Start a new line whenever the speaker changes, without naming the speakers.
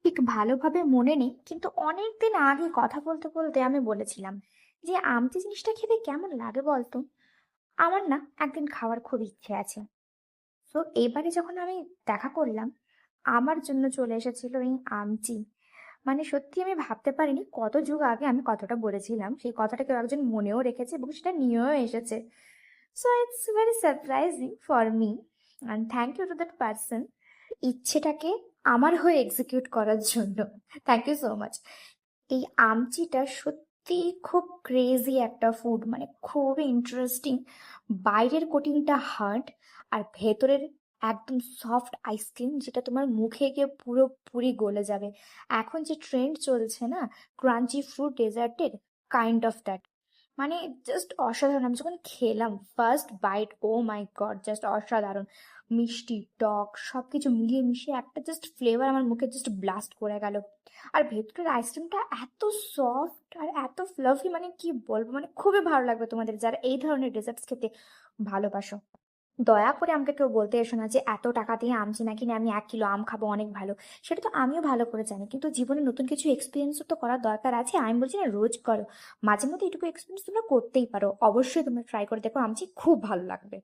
ঠিক ভালোভাবে মনে নেই, কিন্তু অনেকদিন আগে কথা বলতে বলতে আমি বলেছিলাম যে আমটি জিনিসটা খেতে কেমন লাগে বলতো। আমার না একদিন খাওয়ার খুব ইচ্ছে আছে। তো এবারে যখন আমি দেখা করলাম, আমার জন্য চলে এসেছিল এই আমচি। মানে সত্যি আমি ভাবতে পারিনি কত যুগ আগে আমি কথাটা বলেছিলাম, সেই কথাটা কেউ একজন মনেও রেখেছে এবং সেটা নিয়েও এসেছে। So it's very surprising for me, and thank you to that person ইচ্ছেটাকে আমার হয়ে এক্সিকিউট করার জন্য। Thank you so much. এই আমচিটা সত্যি খুব ক্রেজি একটা ফুড, মানে খুবই ইন্টারেস্টিং। বাইরের কোটিংটা হার্ড, আর ভেতরের একদম সফট আইসক্রিম, যেটা তোমার মুখে গিয়ে পুরোপুরি গলে যাবে। এখন যে ট্রেন্ড চলছে না, ক্রাঞ্চি ফ্রুট ডেজার্টের, কাইন্ড অফ দ্যাট। মানে জাস্ট অসাধারণ। আমি যখন খেলাম first bite, oh my god, just অসাধারণ। মিষ্টি টক সবকিছু মিলিয়ে মিশিয়ে একটা জাস্ট ফ্লেভার আমার মুখে জাস্ট ব্লাস্ট করে গেল। আর ভেতরের আইসক্রিমটা এত সফট আর এত ফ্লাফি, মানে কি বলবো, মানে খুবই ভালো লাগবে তোমাদের যারা এই ধরনের ডেজার্টস খেতে ভালোবাসো। দয়া করে আমাকে কেউ বলতে এসো না যে এত টাকা দিয়ে আম কিনা কিনে আমি 1 কিলো আম খাবো, অনেক ভালো। সেটা তো আমিও ভালো করে জানি, কিন্তু জীবনে নতুন কিছু এক্সপিরিয়েন্সও তো করার দরকার আছে। আমি বলছি না রোজ করো, মাঝে মধ্যে এটুকু এক্সপিরিয়েন্স তোমরা করতেই পারো। অবশ্যই তোমরা ট্রাই করে দেখো, আমচি খুব ভালো লাগবে।